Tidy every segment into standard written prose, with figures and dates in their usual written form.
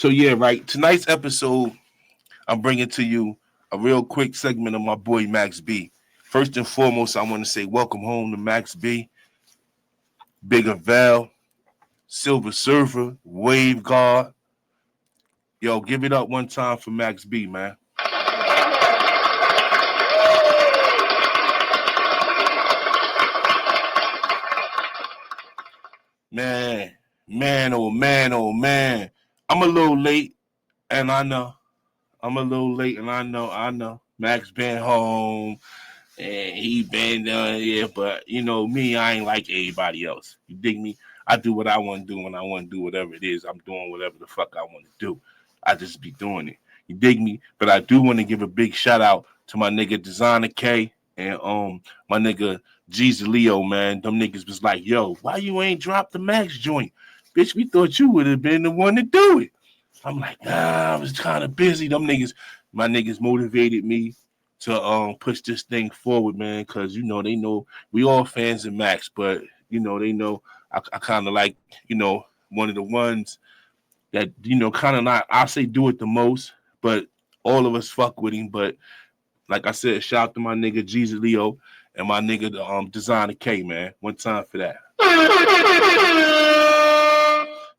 So yeah, right. Tonight's episode, I'm bringing to you a real quick segment of my boy Max B. First and foremost, I want to say welcome home to Max B, Bigger Val, Silver Surfer, Wave Guard. Yo, give it up one time for Max B, man. Man, man, oh man, oh man. I'm a little late, and I know. I'm a little late, and I know. Max been home, and he been done here, but you know me, I ain't like everybody else. You dig me? I do what I want to do when I want to do whatever it is. I'm doing whatever the fuck I want to do. I just be doing it. You dig me? But I do want to give a big shout out to my nigga Designer K and my nigga Jeezy Leo, man. Them niggas was like, yo, why you ain't dropped the Max joint? Bitch, we thought you would have been the one to do it. I'm like, nah, I was kind of busy. My niggas motivated me to push this thing forward, man, because you know they know we all fans of Max, but you know they know I kind of like one of the ones that kind of not I say do it the most, but all of us fuck with him. But like I said, shout out to my nigga Jesus Leo and my nigga Designer K, man. One time for that.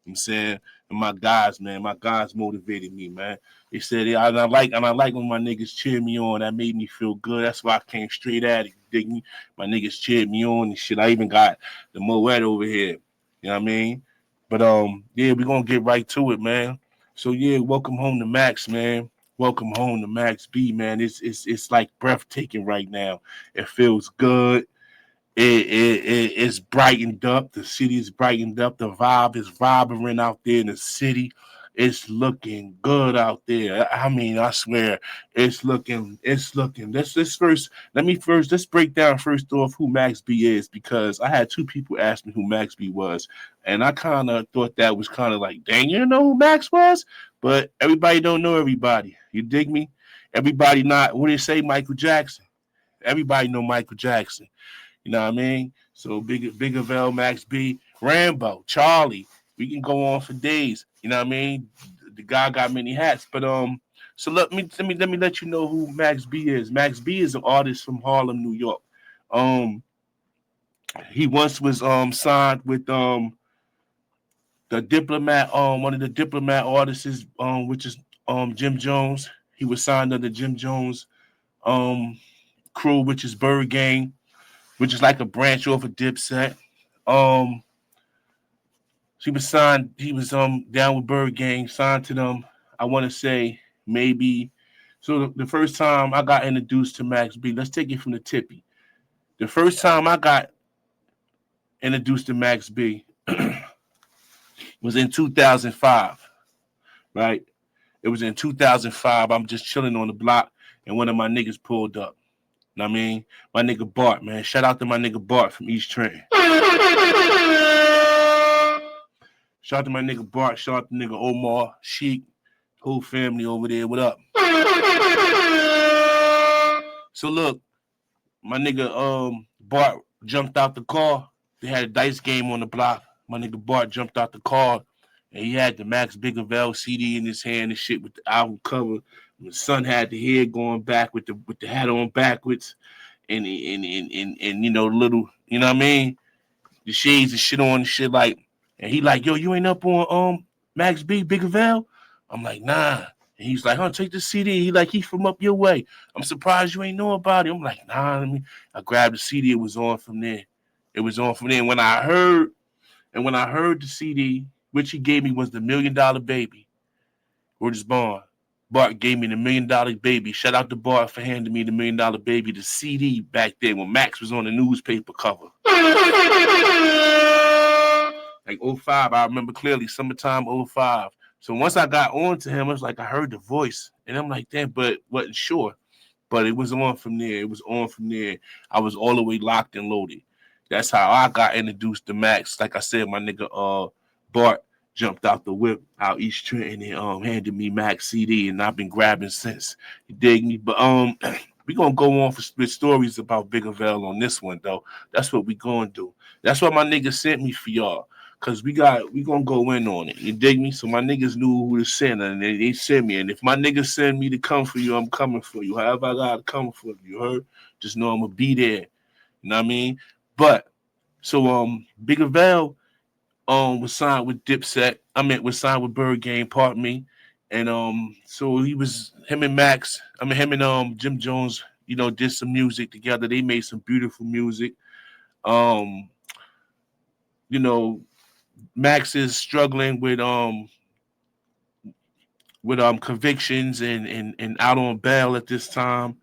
I'm saying, and my guys, man, my guys motivated me, man. They said, yeah, and I like when my niggas cheer me on. That made me feel good. That's why I came straight at it. Dig me? My niggas cheered me on and shit. I even got the Moet over here. You know what I mean? But yeah, we gonna get right to it, man. So yeah, welcome home to Max, man. Welcome home to Max B, man. It's like breathtaking right now. It feels good. It's brightened up. The city is brightened up. The vibe is vibrant out there in the city. It's looking good out there. I mean, I swear, it's looking. Let's break down first off who Max B is because I had two people ask me who Max B was, and I kind of thought that was kind of like, dang, you know who Max was, but everybody don't know everybody. You dig me? Everybody not what do they say, Michael Jackson. Everybody know Michael Jackson. You know what I mean? So Bigger Vel, Max B, Rambo, Charlie. We can go on for days. You know what I mean? The guy got many hats. But so let me let you know who Max B is. Max B is an artist from Harlem, New York. Um he once was signed with the diplomat, one of the diplomat artists, which is Jim Jones. He was signed under Jim Jones um crew, which is Bird Gang, which is like a branch off of Dipset. Um, she was signed. He was down with Bird Gang, signed to them. I want to say maybe. So the first time I got introduced to Max B, let's take it from the tippy. The first time I got introduced to Max B was in 2005. Right, it was in 2005. I'm just chilling on the block, and one of my niggas pulled up. Know what I mean, my nigga Bart, man. Shout out to my nigga Bart from East Trenton. Shout out to my nigga Bart. Shout out to nigga Omar, Sheik, whole family over there. What up? So look, my nigga Bart jumped out the car. They had a dice game on the block. My nigga Bart jumped out the car and he had the Max Biggerville CD in his hand and shit with the album cover. And the son had the hair going back with the hat on backwards and you know little you know what I mean the shades and shit on and shit like and he like yo you ain't up on Max B Biggerville. I'm like nah. And he's like, huh, take the CD. He like, he from up your way. I'm surprised you ain't know about it. I'm like, nah, I grabbed the CD. It was on from there. It was on from there. And when I heard the CD, which he gave me was the $1 Million Baby. Word is born. Bart gave me the $1 Million Baby. Shout out to Bart for handing me the $1 Million Baby, the CD back then when Max was on the newspaper cover. Like '05, I remember clearly, summertime '05. So once I got on to him, it was like I heard the voice. And I'm like, damn, but wasn't sure. But it was on from there. It was on from there. I was all the way locked and loaded. That's how I got introduced to Max. Like I said, my nigga Bart jumped out the whip out East Trenton and handed me Max CD, and I've been grabbing since. You dig me? But we gonna go on with stories about Bigger Vale on this one though. That's what we gonna do. That's what my nigga sent me for y'all. Cause we gonna go in on it. You dig me? So my niggas knew who to send, and they sent me. And if my niggas send me to come for you, I'm coming for you. However I gotta come for you, you heard? Just know I'm gonna be there. You know what I mean? But so Big Val was signed with Dipset. Was signed with Bird Game, pardon me. And so he was him and Max. Him and Jim Jones. You know, did some music together. They made some beautiful music. Um, you know, Max is struggling with convictions and out on bail at this time.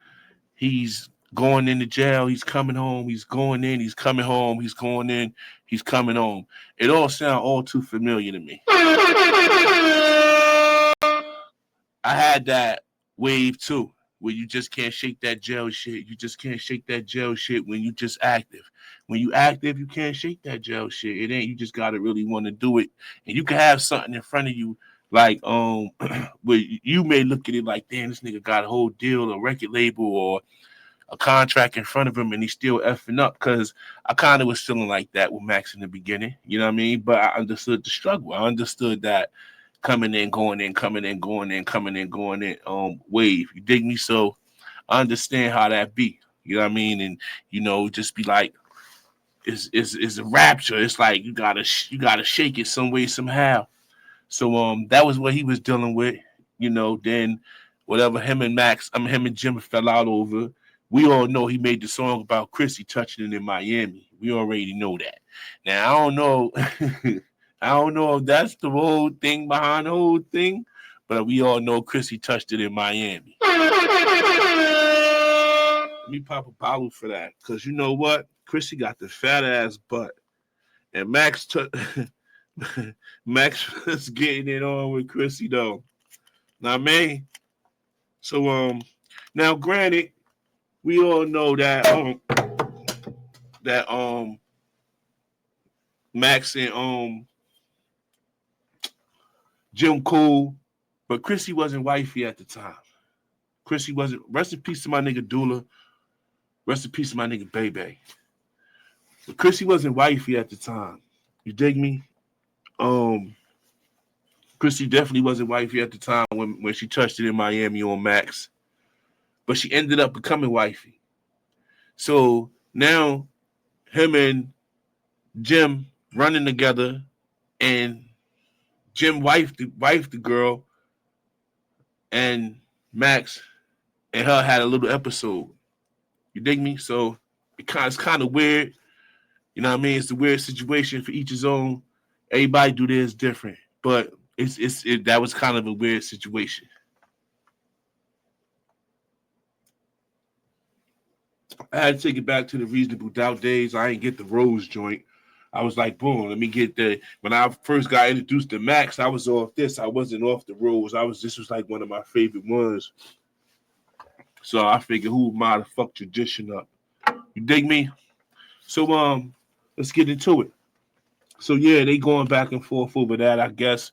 He's going into jail. He's coming home. He's going in. He's coming home. He's going in. He's coming home. It all sounds all too familiar to me. I had that wave too, where you just can't shake that jail shit. You just can't shake that jail shit when you just active. When you active, you can't shake that jail shit. It ain't. You just gotta really want to do it, and you can have something in front of you like where you may look at it like, damn, this nigga got a whole deal, a record label, or a contract in front of him, and he's still effing up. Because I kind of was feeling like that with Max in the beginning. You know what I mean? But I understood the struggle. I understood that coming in, going in, coming in, going in, coming in, going in, wave. You dig me? So I understand how that be. You know what I mean? And just be like, it's a rapture. It's like you gotta shake it some way, somehow. So that was what he was dealing with. Then whatever him and Jim fell out over. We all know he made the song about Chrissy touching it in Miami. We already know that. Now I don't know. I don't know if that's the whole thing behind the whole thing, but we all know Chrissy touched it in Miami. Let me pop a bottle for that, because you know what? Chrissy got the fat ass butt, and Max was getting it on with Chrissy though. Now, man. So now granted, we all know that Max and Jim cool, but Chrissy wasn't wifey at the time. Chrissy wasn't. Rest in peace to my nigga Dula. Rest in peace to my nigga Bebe. But Chrissy wasn't wifey at the time. You dig me? Chrissy definitely wasn't wifey at the time when she touched it in Miami on Max. But she ended up becoming wifey. So now him and Jim running together, and Jim wife the girl, and Max and her had a little episode. You dig me? So it's kind of weird. You know what I mean? It's a weird situation for each his own. Everybody do theirs different, but that was kind of a weird situation. I had to take it back to the Reasonable Doubt days. I ain't get the Rose joint. I was like, boom, let me get the. When I first got introduced to Max, I was off this. I wasn't off the Rose. This was like one of my favorite ones. So I figured, who might have fucked tradition up? You dig me? So let's get into it. So yeah, they going back and forth over that, I guess.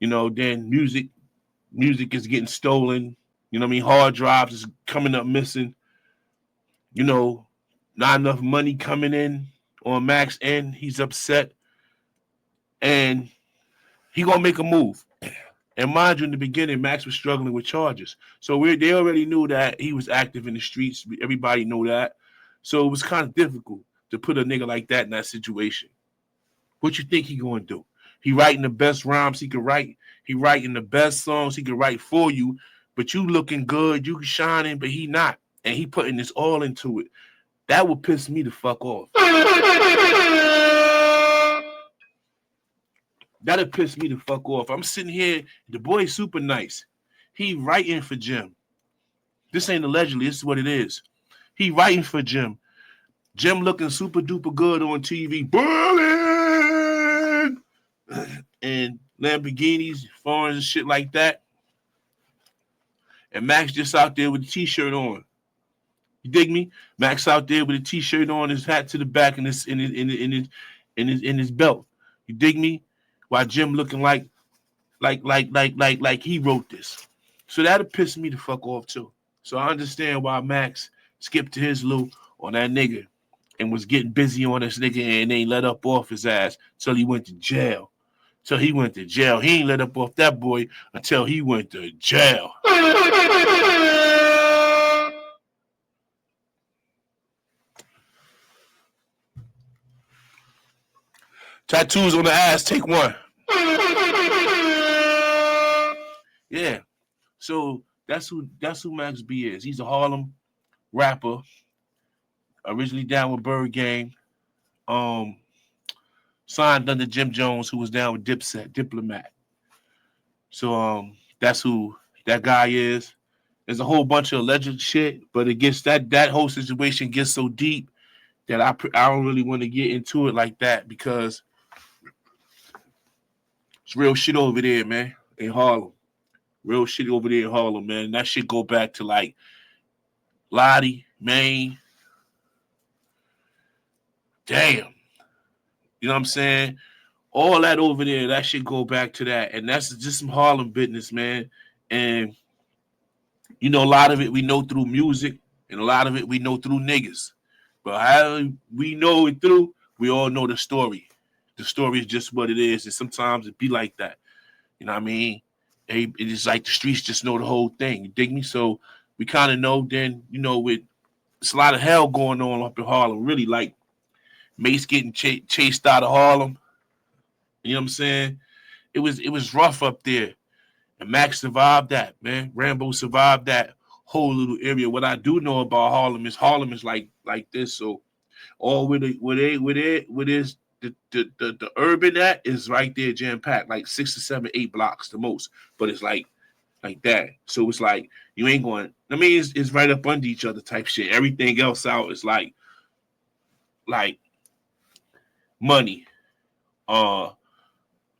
Then music is getting stolen. You know what I mean? Hard drives is coming up missing. Not enough money coming in on Max end. He's upset. And he gonna make a move. And mind you, in the beginning, Max was struggling with charges. So they already knew that he was active in the streets. Everybody knew that. So it was kind of difficult to put a nigga like that in that situation. What you think he gonna do? He writing the best rhymes he could write. He writing the best songs he could write for you. But you looking good, you shining, but he not. And he putting this all into it. That would piss me the fuck off. That'd piss me the fuck off. I'm sitting here, the boy's super nice. He writing for Jim. This ain't allegedly, this is what it is. He writing for Jim. Jim looking super duper good on TV. Berlin! And Lamborghinis, foreigns and shit like that. And Max just out there with a t-shirt on. You dig me? Max out there with a t-shirt on, his hat to the back, and his belt. You dig me? While Jim looking like he wrote this. So that'll piss me the fuck off too. So I understand why Max skipped to his loop on that nigga. and was getting busy on this nigga and ain't let up off his ass till he went to jail. Till he went to jail. He ain't let up off that boy until he went to jail. Tattoos on the ass, take one. Yeah. So that's who Max B is. He's a Harlem rapper, originally down with Bird Gang. Signed under Jim Jones, who was down with Dipset, Diplomat. So that's who that guy is. There's a whole bunch of alleged shit, but it gets that whole situation gets so deep that I don't really want to get into it like that because it's real shit over there, man, in Harlem. Real shit over there in Harlem, man. That shit go back to like Lottie, Maine. Damn. You know what I'm saying? All that over there, that shit go back to that. And that's just some Harlem business, man. And, you know, a lot of it we know through music, and a lot of it we know through niggas. But how we know it through, we all know the story. The story is just what it is. And sometimes it be like that. You know what I mean? It is like the streets just know the whole thing. You dig me? So we kind of know then, you know, it's a lot of hell going on up in Harlem. Really, like Mace getting chased out of Harlem. You know what I'm saying? It was rough up there. And Max survived that, man. Rambo survived that whole little area. What I do know about Harlem is like this. So all with is the urban at is right there jam packed, like 6 to 7, 8 blocks the most. But it's like that. So it's like you ain't going. I mean, it's right up under each other type shit. Everything else out is like money,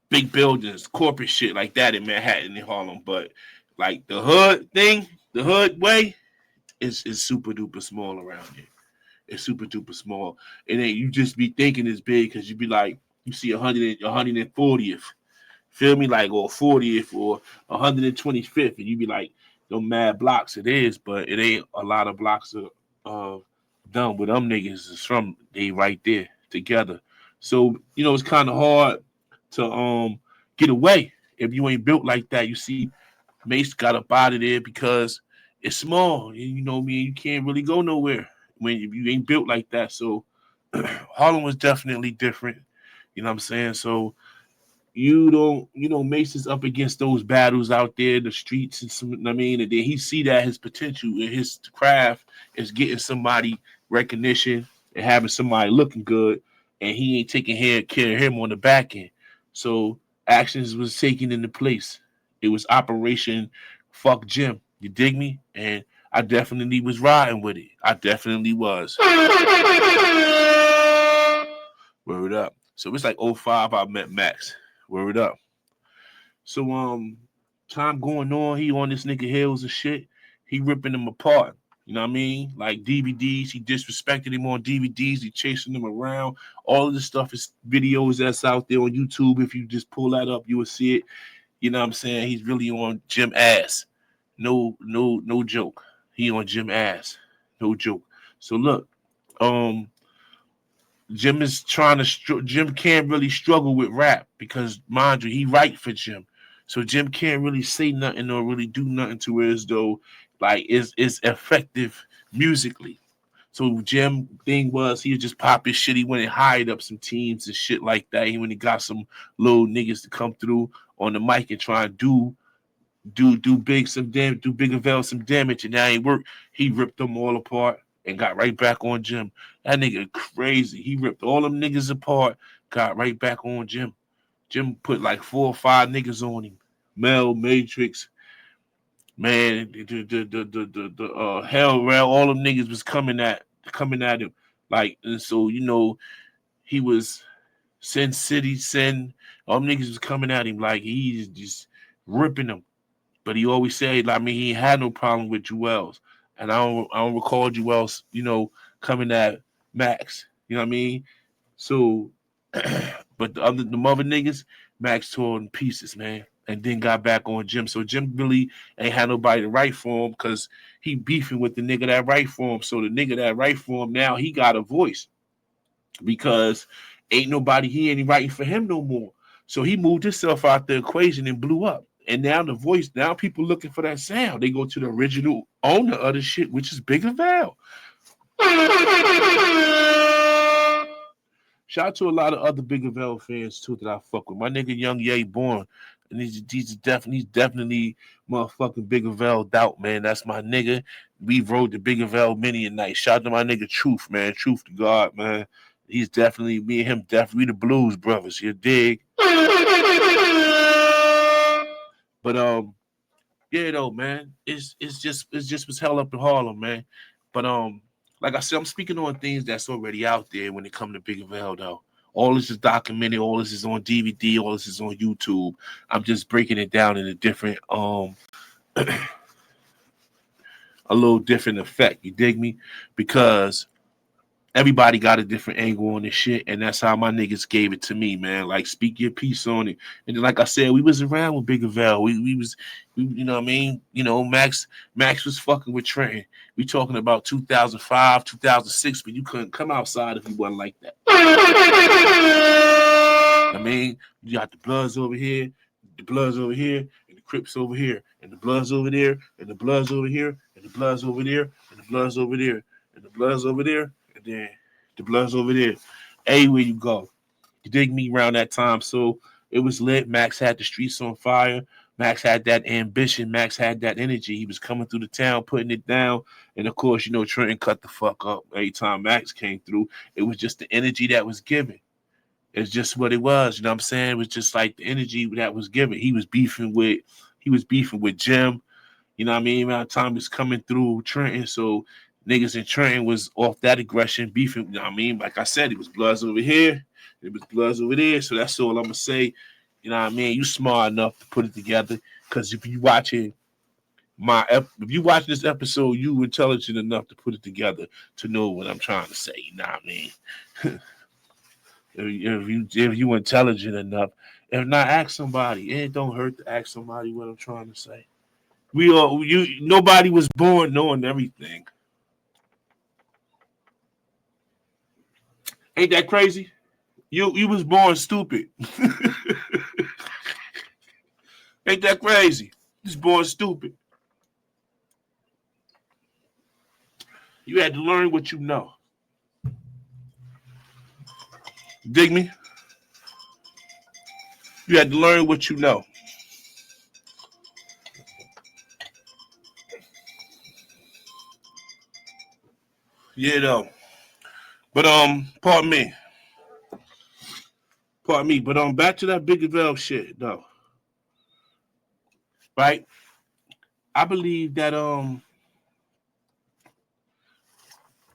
big buildings, corporate shit like that in Manhattan and Harlem. But like the hood thing, the hood way is super duper small around here. It's super duper small. And then you just be thinking it's big because you be like, you see 140th, feel me? Like, or 40th or 125th. And you be like, no mad blocks it is, but it ain't a lot of blocks of done with them niggas is from they right there together. So, you know, it's kind of hard to get away if you ain't built like that. You see, Mace got up out of there because it's small. You know what I mean? You can't really go nowhere when you ain't built like that. So Harlem was definitely different. You know what I'm saying? So you don't, you know, Mace is up against those battles out there, the streets, and some. I mean, and then he see that his potential in his craft is getting somebody recognition and having somebody looking good, and he ain't taking care of him on the back end. So actions was taken into place. It was Operation Fuck Jim. You dig me? And I definitely was riding with it. I definitely was. Word up. So it's like '05 I met Max. Word up. So time going on, he on this nigga heels and shit. He ripping them apart. You know what I mean? Like DVDs, he disrespected him on DVDs. He chasing them around. All of this stuff is videos that's out there on YouTube. If you just pull that up, you will see it. You know what I'm saying? He's really on Jim ass. No joke. He on Jim ass. No joke. So look, Jim is trying to. Jim can't really struggle with rap because, mind you, he write for Jim, so Jim can't really say nothing or really do nothing to it as though like is effective musically. So Jim thing was he just pop his shit. He went and hired up some teams and shit like that. He went and got some little niggas to come through on the mic and try and do big some damn do big avail some damage, and that ain't work. He ripped them all apart and got right back on Jim. That nigga crazy. He ripped all them niggas apart, got right back on Jim. Jim put like 4 or 5 niggas on him. Mel, Matrix, man, the hell around. All them niggas was coming at him. Like, and so you know, he was Sin City, Sin. All them niggas was coming at him like he's just ripping them. But he always said, I mean, he had no problem with Jewels. And I don't recall Jewels, you know, coming at Max. You know what I mean? So, but the mother niggas, Max tore in pieces, man. And then got back on Jim. So Jim really ain't had nobody to write for him because he beefing with the nigga that write for him. So the nigga that write for him now, he got a voice. because ain't nobody here any writing for him no more. So he moved himself out the equation and blew up. And now the voice, now people looking for that sound. They go to the original owner of the shit, which is Bigger Val. Shout out to a lot of other Bigger Val fans too that I fuck with. My nigga Young Ye Born. And he's definitely motherfucking Bigger Val Doubt, man. That's my nigga. We rode the Bigger Val many a night. Shout out to my nigga Truth, man. Truth to God, man. He's definitely me and him definitely the Blues brothers. You dig? But yeah, though, man. It's just was hell up in Harlem, man. But like I said, I'm speaking on things that's already out there when it comes to Big Val, though. All this is documented. All this is on DVD. All this is on YouTube. I'm just breaking it down in a different a little different effect. You dig me? Because everybody got a different angle on this shit, and that's how my niggas gave it to me, man. Like, speak your piece on it. And then, like I said, we was around with Bigger Val. We, you know what I mean? You know, Max was fucking with Trenton. We talking about 2005, 2006, but you couldn't come outside if you wasn't like that. I mean, you got the Bloods over here, the Bloods over here, and the Crips over here, and the Bloods over there, and the Bloods over here, and the Bloods over there, and the Bloods over there, and the Bloods over there, and then the Bloods over there. Everywhere you go. You dig me around that time. So it was lit. Max had the streets on fire. Max had that ambition. Max had that energy. He was coming through the town, putting it down. And of course, you know, Trenton cut the fuck up every time Max came through. It was just the energy that was given. It's just what it was. You know what I'm saying? It was just like the energy that was given. He was beefing with Jim. You know what I mean? Around the time was coming through Trenton. So niggas in Trenton was off that aggression, beefing. You know what I mean? Like I said, it was Bloods over here. It was Bloods over there. So that's all I'm going to say. You know what I mean? You smart enough to put it together. Because if you watching this episode, you intelligent enough to put it together to know what I'm trying to say. You know what I mean? if you intelligent enough, if not, ask somebody. It don't hurt to ask somebody what I'm trying to say. Nobody was born knowing everything. Ain't that crazy? You was born stupid. Ain't that crazy? You was born stupid. You had to learn what you know. Dig me? You had to learn what you know. Yeah, though. But pardon me. But back to that Big Val shit, though. Right? I believe that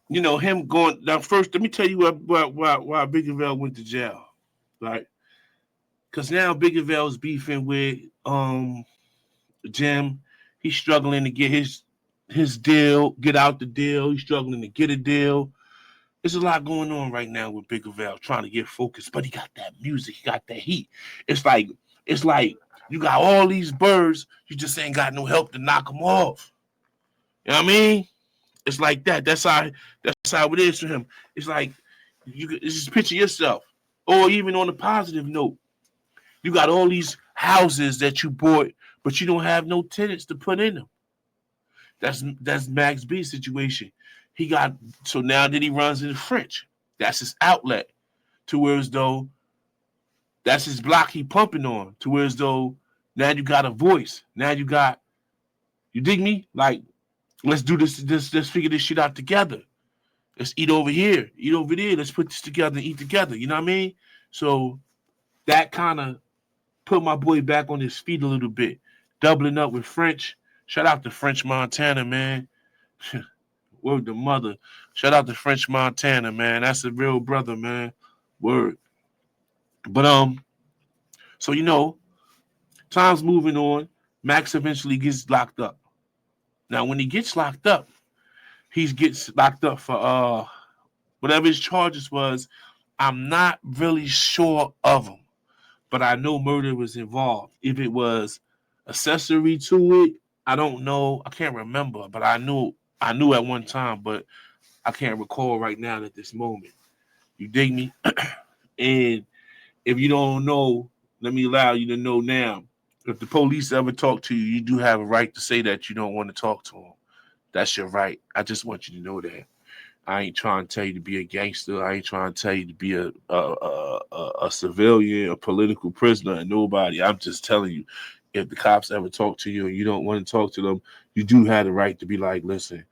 him going now. First, let me tell you why Big Val went to jail, right? Because now Big Val's beefing with Jim. He's struggling to get his deal, get out the deal. He's struggling to get a deal. There's a lot going on right now with Big Val trying to get focused, but he got that music, he got that heat. It's like you got all these birds, you just ain't got no help to knock them off. You know what I mean? It's like that. That's how it is for him. It's like just picture yourself, or even on a positive note, you got all these houses that you bought, but you don't have no tenants to put in them. That's Max B situation. He got so now that he runs in the French. That's his outlet. To where as though that's his block he pumping on. To where as though now you got a voice. Now you dig me? Like, let's do this, let's figure this shit out together. Let's eat over here, eat over there. Let's put this together and eat together. You know what I mean? So that kind of put my boy back on his feet a little bit. Doubling up with French. Shout out to French Montana, man. Word to mother. Shout out to French Montana, man. That's a real brother, man. Word. But so time's moving on. Max eventually gets locked up. Now, when he gets locked up, he gets locked up for whatever his charges was. I'm not really sure of them, but I know murder was involved. If it was accessory to it, I don't know. I can't remember, but I knew at one time, but I can't recall right now at this moment. You dig me? And if you don't know, let me allow you to know now. If the police ever talk to you, you do have a right to say that you don't want to talk to them. That's your right. I just want you to know that. I ain't trying to tell you to be a gangster. I ain't trying to tell you to be a civilian, a political prisoner, and nobody. I'm just telling you, if the cops ever talk to you and you don't want to talk to them, you do have the right to be like, listen,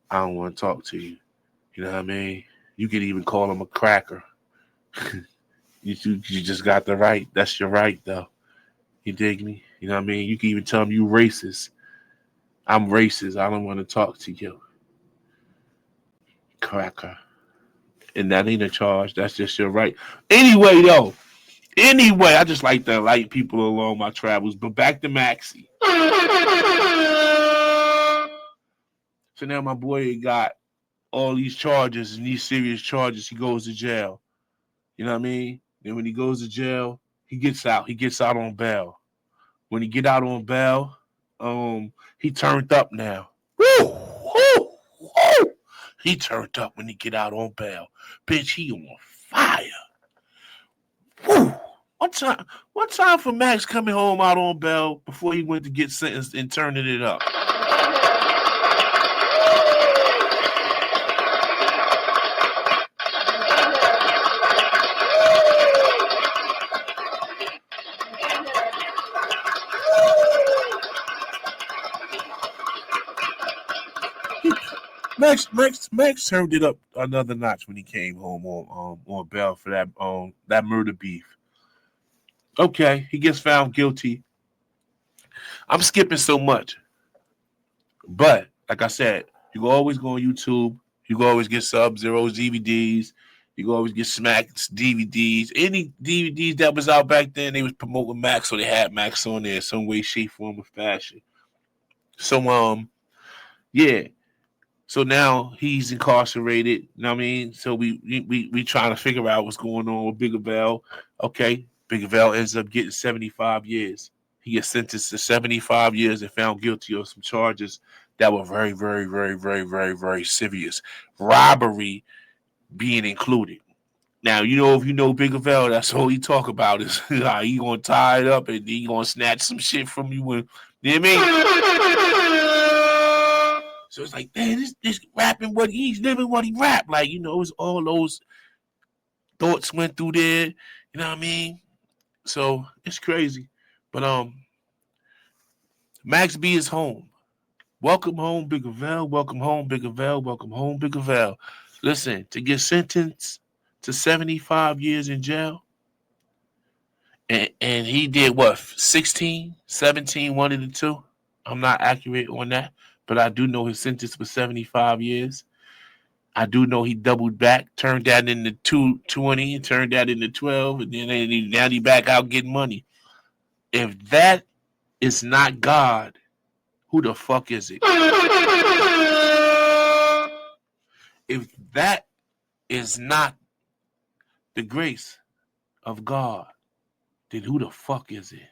I don't want to talk to you. You know what I mean? You could even call them a cracker. You just got the right. That's your right, though. You dig me? You know what I mean? You can even tell them you racist. I'm racist. I don't want to talk to you. Cracker. And that ain't a charge. That's just your right. Anyway, though. Anyway, I just like to light people along my travels. But back to Maxie. So now my boy got all these charges and these serious charges. He goes to jail. You know what I mean? Then when he goes to jail, he gets out. He gets out on bail. When he get out on bail, he turned up now. Woo! Woo! Woo! He turned up when he get out on bail. Bitch, he on fire. Woo! One time for Max coming home out on bail before he went to get sentenced and turning it up. Max turned it up another notch when he came home on bail for that murder beef. Okay, he gets found guilty. I'm skipping so much, but like I said, you can always go on YouTube. You can always get Sub-Zero's DVDs. You can always get Smack's DVDs. Any DVDs that was out back then, they was promoting Max, so they had Max on there in some way, shape, form, or fashion. So yeah. So now he's incarcerated. You know what I mean? So we trying to figure out what's going on with Bigger Val. Okay, Bigger Val ends up getting 75 years. He gets sentenced to 75 years and found guilty of some charges that were very, very, very, very, very, very serious. Robbery being included. Now, if you know Bigger Val, that's all he talk about is how he gonna tie it up and he gonna snatch some shit from you when, you know what I mean? So it's like, man, this rapping what he's living what he rap. Like, it's all those thoughts went through there. You know what I mean? So it's crazy. But Max B is home. Welcome home, Bigger Val. Welcome home, Bigger Val. Welcome home, Bigger Val. Listen, to get sentenced to 75 years in jail, and he did what, 16, 17, one of the two? I'm not accurate on that, but I do know his sentence was 75 years. I do know he doubled back, turned that into 220, turned that into 12, and then now he back out getting money. If that is not God, who the fuck is it? If that is not the grace of God, then who the fuck is it?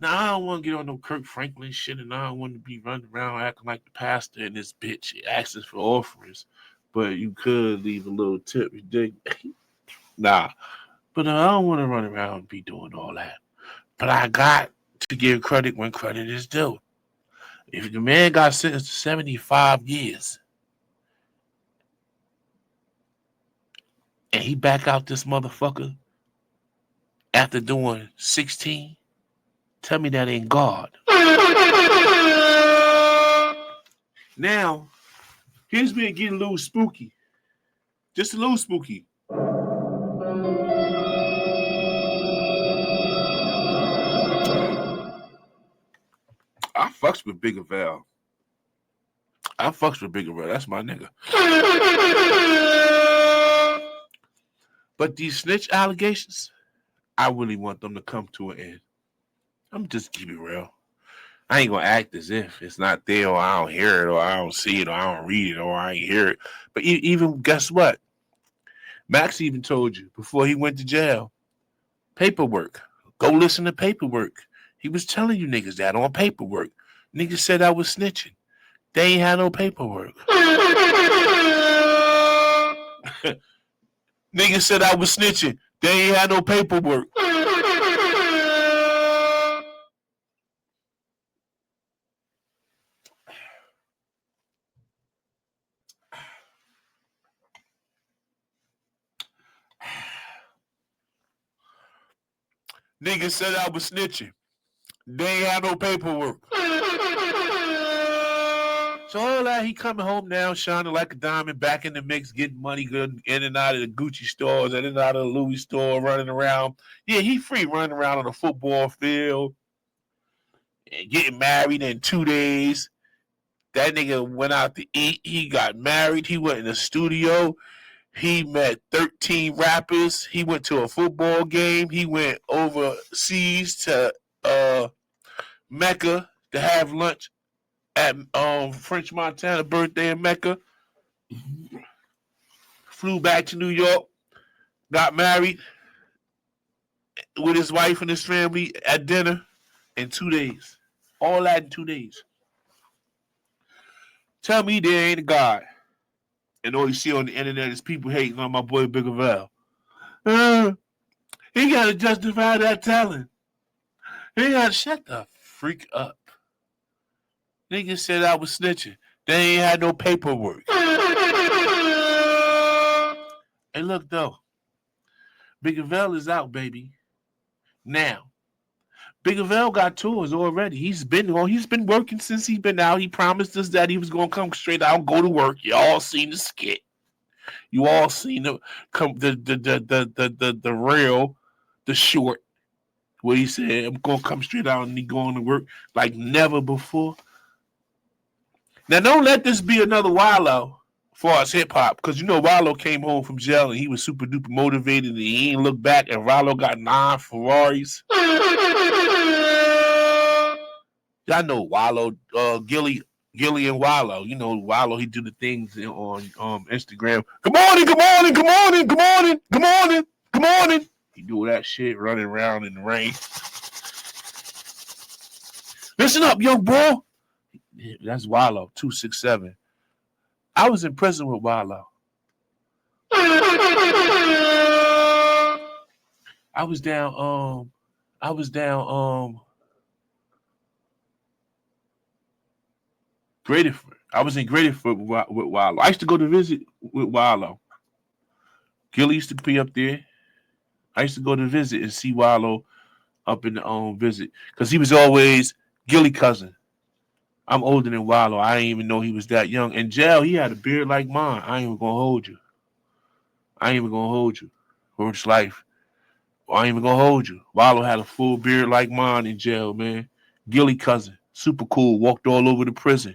Now, I don't want to get on no Kirk Franklin shit, and I don't want to be running around acting like the pastor and this bitch asking for offerings. But you could leave a little tip, you dig? Nah. But I don't want to run around and be doing all that. But I got to give credit when credit is due. If the man got sentenced to 75 years, and he back out this motherfucker after doing 16, tell me that ain't God. Now, here's me getting a little spooky. Just a little spooky. I fucks with Bigger Val. That's my nigga. But these snitch allegations, I really want them to come to an end. I'm just keep it real. I ain't gonna act as if it's not there, or I don't hear it, or I don't see it, or I don't read it, or I ain't hear it. But even guess what? Max even told you before he went to jail, paperwork. Go listen to paperwork. He was telling you niggas that on paperwork. Niggas said I was snitching. They ain't had no paperwork. Niggas said I was snitching. They ain't had no paperwork. Niggas said I was snitching. They ain't had no paperwork. So all that, he coming home now, shining like a diamond, back in the mix, getting money, good in and out of the Gucci stores, in and out of the Louis store, running around. Yeah, he free running around on the football field and getting married in 2 days. That nigga went out to eat. He got married. He went in the studio. He met 13 rappers. He went to a football game. He went overseas to Mecca to have lunch at French Montana birthday in Mecca. Flew back to New York. Got married with his wife and his family at dinner in 2 days. All that in 2 days. Tell me there ain't a God. And all you see on the internet is people hating on my boy Bigger Val. He got to justify that talent. He got to shut the freak up. Niggas said I was snitching. They ain't had no paperwork. Hey, look, though. Bigger Val is out, baby. Now. Bigger Val got tours already. He's been working since he's been out. He promised us that he was gonna come straight out and go to work. You all seen the skit. You all seen the real, the short, where he said, I'm gonna come straight out and he going to work like never before. Now don't let this be another Wallow for us hip hop, because you know Wallow came home from jail and he was super duper motivated and he ain't look back, and Wallow got 9 Ferraris. Y'all know Wallow, Gilly and Wallow. You know Wallow, he do the things on Instagram. Good morning, good morning, good morning, good morning, good morning, good morning. He do that shit running around in the rain. Listen up, young boy. That's Wallow, 267. I was in prison with Wallow. I was down Graterford. I was in Graterford with Wallow. I used to go to visit with Wallow. Gilly used to be up there. I used to go to visit and see Wallow up in the visit, because he was always Gilly cousin. I'm older than Wallow. I didn't even know he was that young. In jail, he had a beard like mine. I ain't even gonna hold you. Word's life. I ain't even gonna hold you. Wallow had a full beard like mine in jail, man. Gilly cousin. Super cool. Walked all over the prison.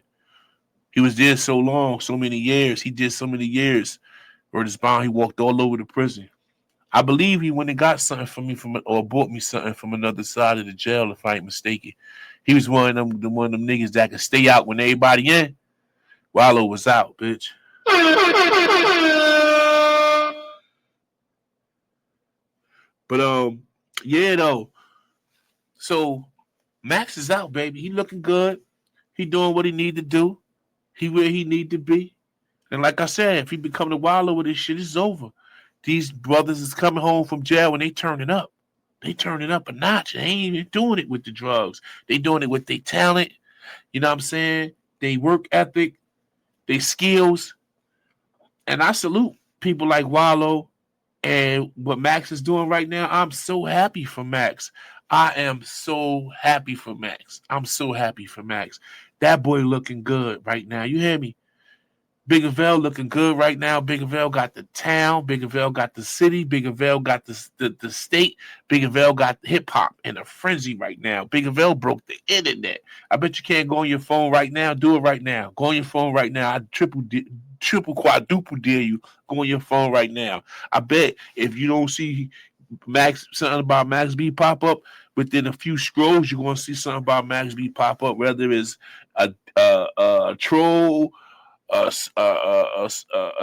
He was there so long, so many years. He did so many years. Word is bond, he walked all over the prison. I believe he went and got something for me or bought me something from another side of the jail, if I ain't mistaken. He was one of them niggas that could stay out when everybody in. Wallow was out, bitch. But yeah though. So Max is out, baby. He looking good. He doing what he need to do. He where he need to be. And like I said, if he become the Wallow with this shit, it's over. These brothers is coming home from jail and they turning up. They turning up a notch. They ain't even doing it with the drugs. They doing it with their talent. You know what I'm saying? They work ethic, they skills. And I salute people like Wallow and what Max is doing right now. I'm so happy for Max. I am so happy for Max. I'm so happy for Max. That boy looking good right now. You hear me? Bigger Val looking good right now. Bigger Val got the town. Bigger Val got the city. Bigger Val got the state. Bigger Val got hip hop in a frenzy right now. Bigger Val broke the internet. I bet you can't go on your phone right now. Do it right now. Go on your phone right now. I triple quadruple dare you. Go on your phone right now. I bet if you don't see something about Max B pop up within a few scrolls, you're gonna see something about Max B pop up. Whether it's a troll, a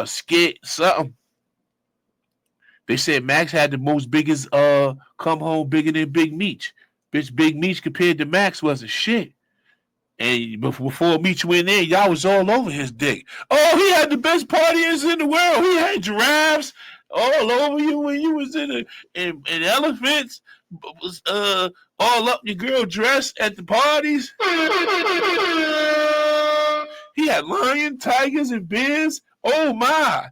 skit, something. They said Max had the most biggest come home bigger than Big Meech. Bitch, Big Meech compared to Max wasn't shit. And before Meech went in, y'all was all over his dick. Oh, he had the best parties in the world. He had giraffes all over you when you was in elephants. Was all up your girl dress at the parties. He had lion, tigers, and bears. Oh my!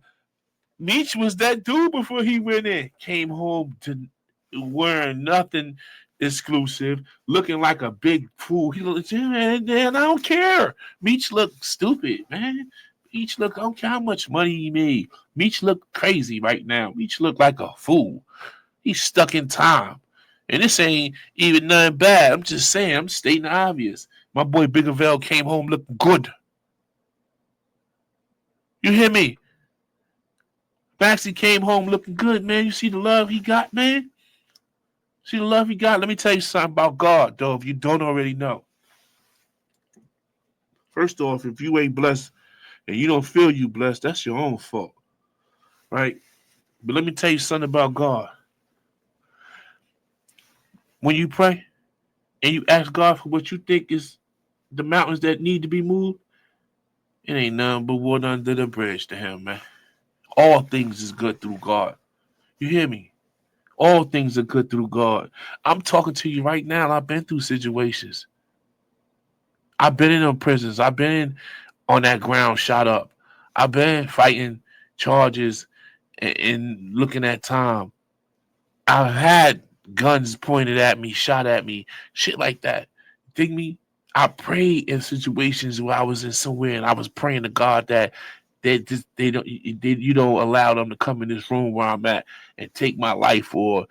Meech was that dude before he went in. Came home to wearing nothing exclusive, looking like a big fool. He looked, man, I don't care. Meech looked stupid, man. Meech look, I don't care how much money he made. Meech look crazy right now. Meech look like a fool. He's stuck in time. And this ain't even nothing bad. I'm just saying, I'm stating the obvious. My boy Biggerville came home looking good. You hear me? Maxie came home looking good, man. You see the love he got, man? See the love he got? Let me tell you something about God, though, if you don't already know. First off, if you ain't blessed and you don't feel you blessed, that's your own fault, right? But let me tell you something about God. When you pray and you ask God for what you think is the mountains that need to be moved, it ain't nothing but water under the bridge to him, man. All things is good through God. You hear me? All things are good through God. I'm talking to you right now. I've been through situations. I've been in them prisons. I've been on that ground shot up. I've been fighting charges and looking at time. I've had guns pointed at me, shot at me, shit like that. Dig me? I prayed in situations where I was in somewhere and I was praying to God that you don't allow them to come in this room where I'm at and take my life, or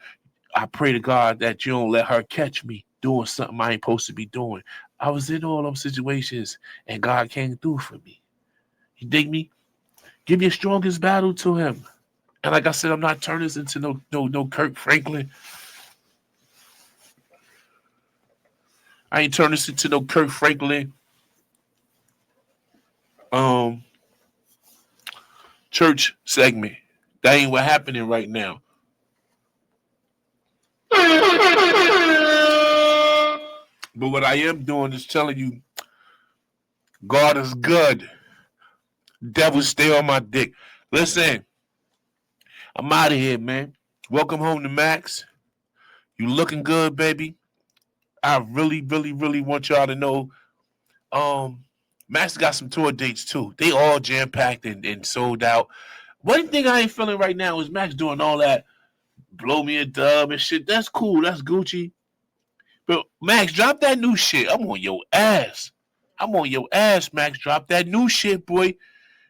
I pray to God that you don't let her catch me doing something I ain't supposed to be doing. I was in all them situations and God came through for me. You dig me? Give your strongest battle to him. And like I said, I'm not turning this into no Kirk Franklin. I ain't turning this into no Kirk Franklin church segment. That ain't what happening right now. But what I am doing is telling you, God is good. Devil stay on my dick. Listen, I'm out of here, man. Welcome home to Max. You looking good, baby. I really, really, really want y'all to know. Max got some tour dates too. They all jam packed and sold out. One thing I ain't feeling right now is Max doing all that blow me a dub and shit. That's cool. That's Gucci. But Max, drop that new shit. I'm on your ass. I'm on your ass, Max. Drop that new shit, boy.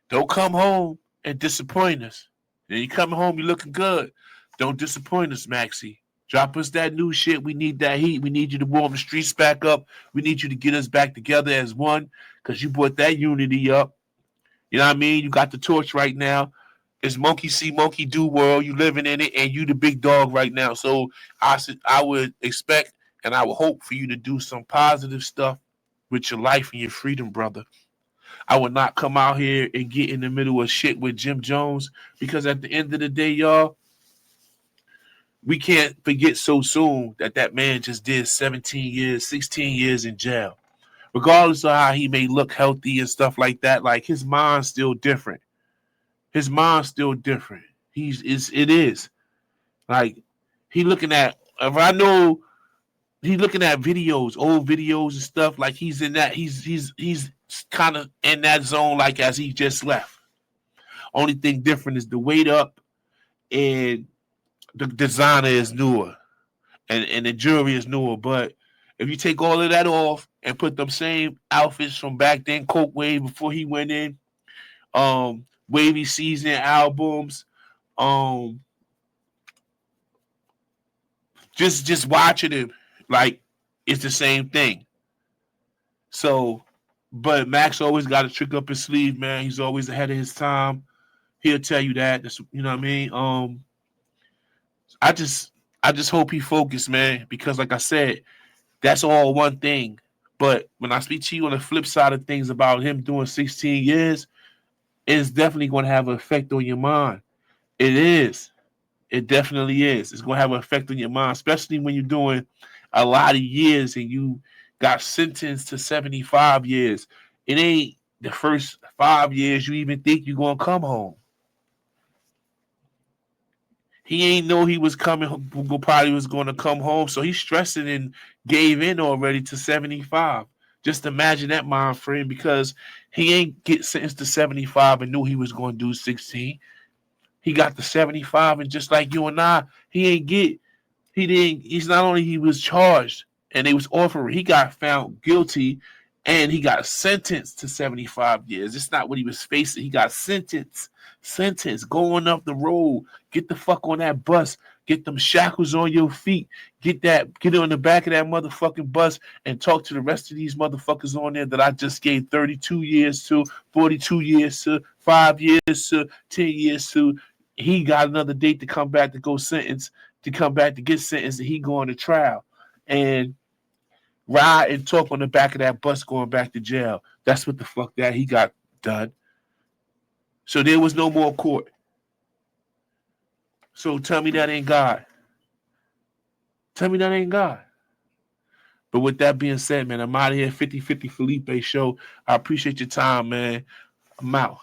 Don't come home and disappoint us. And you coming home, you looking good. Don't disappoint us, Maxie. Drop us that new shit. We need that heat. We need you to warm the streets back up. We need you to get us back together as one, because you brought that unity up. You know what I mean? You got the torch right now. It's monkey see, monkey do world. You living in it, and you the big dog right now. So I would expect and I would hope for you to do some positive stuff with your life and your freedom, brother. I would not come out here and get in the middle of shit with Jim Jones, because at the end of the day, y'all, we can't forget so soon that that man just did 17 years, 16 years in jail. Regardless of how he may look healthy and stuff like that, like his mind's still different. His mind's still different. It is. Like he looking at, if I know he looking at videos, old videos and stuff, like he's in that, he's kind of in that zone, like as he just left. Only thing different is the weight up and the designer is newer and the jewelry is newer. But if you take all of that off and put them same outfits from back then, Coke Wave before he went in, Wavy Season albums, just watching him, like it's the same thing. So, but Max always got a trick up his sleeve, man. He's always ahead of his time. He'll tell you that. That's, you know what I mean? I just hope he focused, man, because like I said, that's all one thing. But when I speak to you on the flip side of things about him doing 16 years, it's definitely going to have an effect on your mind. It is. It definitely is. It's going to have an effect on your mind, especially when you're doing a lot of years and you got sentenced to 75 years. It ain't the first 5 years you even think you're going to come home. He ain't know he was coming, probably was going to come home. So he's stressing and gave in already to 75. Just imagine that mind frame, because he ain't get sentenced to 75 and knew he was going to do 16. He got the 75, and just like you and I, he's not only he was charged and they was offering, he got found guilty and he got sentenced to 75 years. It's not what he was facing. He got sentenced, going up the road. Get the fuck on that bus. Get them shackles on your feet. Get on the back of that motherfucking bus and talk to the rest of these motherfuckers on there that I just gave 32 years to, 42 years to, 5 years to, 10 years to. He got another date to come back to go sentence, to come back to get sentenced, and he going to trial. And ride and talk on the back of that bus going back to jail. That's what the fuck that he got done. So there was no more court. So tell me that ain't God. Tell me that ain't God. But with that being said, man, I'm out of here. 50-50 Felipe show. I appreciate your time, man. I'm out.